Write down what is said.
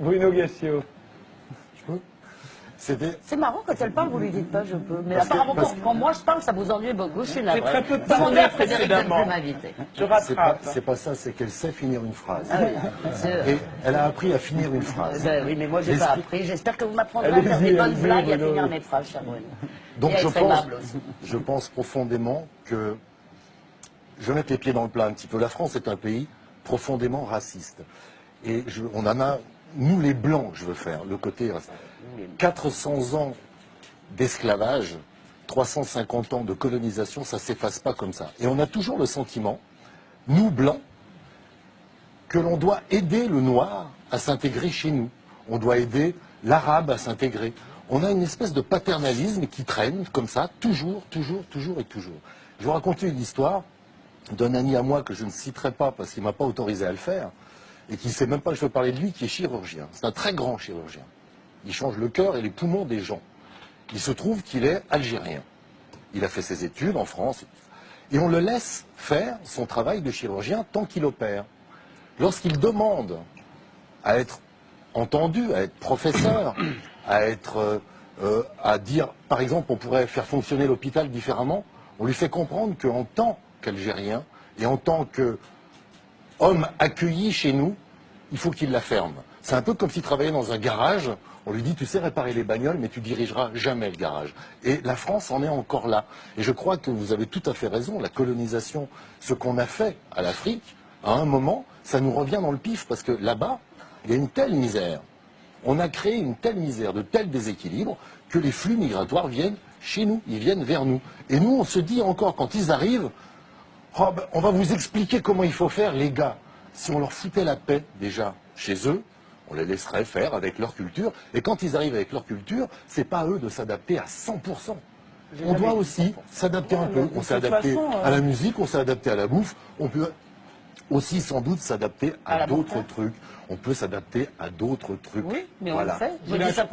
Bruno Gassio. Je peux? C'est marrant, quand elle parle, vous lui dites pas je peux. Mais Parce que- apparemment, parce que- quand moi je parle, ça vous ennuie beaucoup. Je suis J'ai navrée. très peu de temps Demandez à dit Frédéric de ne précédemment. plus m'inviter. Je rattrape. C'est pas ça, c'est qu'elle sait finir une phrase. Ah oui, Et elle a appris à finir une phrase. ben oui, mais moi j'ai pas L'esprit- appris. J'espère que vous m'apprendrez à faire des Allez-y, bonnes allez-y, blagues et à Bruno. finir mes phrases, cher Bruno. Donc Et à être aimable aussi. je pense profondément que je vais mettre les pieds dans le plat un petit peu. La France est un pays profondément raciste. Et on en a, nous les Blancs, je veux faire, le côté raciste. 400 ans d'esclavage, 350 ans de colonisation, ça ne s'efface pas comme ça. Et on a toujours le sentiment, nous Blancs, que l'on doit aider le Noir à s'intégrer chez nous. On doit aider l'Arabe à s'intégrer. On a une espèce de paternalisme qui traîne comme ça, toujours, toujours, toujours et toujours. Je vais vous raconter une histoire d'un ami à moi que je ne citerai pas parce qu'il ne m'a pas autorisé à le faire et qui ne sait même pas que je veux parler de lui, qui est chirurgien. C'est un très grand chirurgien. Il change le cœur et les poumons des gens. Il se trouve qu'il est algérien. Il a fait ses études en France. Et on le laisse faire son travail de chirurgien tant qu'il opère. Lorsqu'il demande à être entendu, à être professeur, à dire, par exemple, on pourrait faire fonctionner l'hôpital différemment, on lui fait comprendre qu'en tant qu'Algérien et en tant qu'homme accueilli chez nous, il faut qu'il la ferme. C'est un peu comme s'il travaillait dans un garage. On lui dit, tu sais réparer les bagnoles, mais tu dirigeras jamais le garage. Et la France en est encore là. Et je crois que vous avez tout à fait raison. La colonisation, ce qu'on a fait à l'Afrique, à un moment, ça nous revient dans le pif. Parce que là-bas, il y a une telle misère. On a créé une telle misère, de tels déséquilibres, que les flux migratoires viennent chez nous. Ils viennent vers nous. Et nous, on se dit encore, quand ils arrivent, oh, ben, on va vous expliquer comment il faut faire, les gars. Si on leur foutait la paix, déjà, chez eux, on les laisserait faire avec leur culture. Et quand ils arrivent avec leur culture, c'est pas à eux de s'adapter à 100%. On doit aussi s'adapter un peu. On s'est adapté à la musique, on s'est adapté à la bouffe. On peut aussi sans doute s'adapter à d'autres trucs. On peut s'adapter à d'autres trucs. Oui, mais on Voilà. le fait. Je dis ça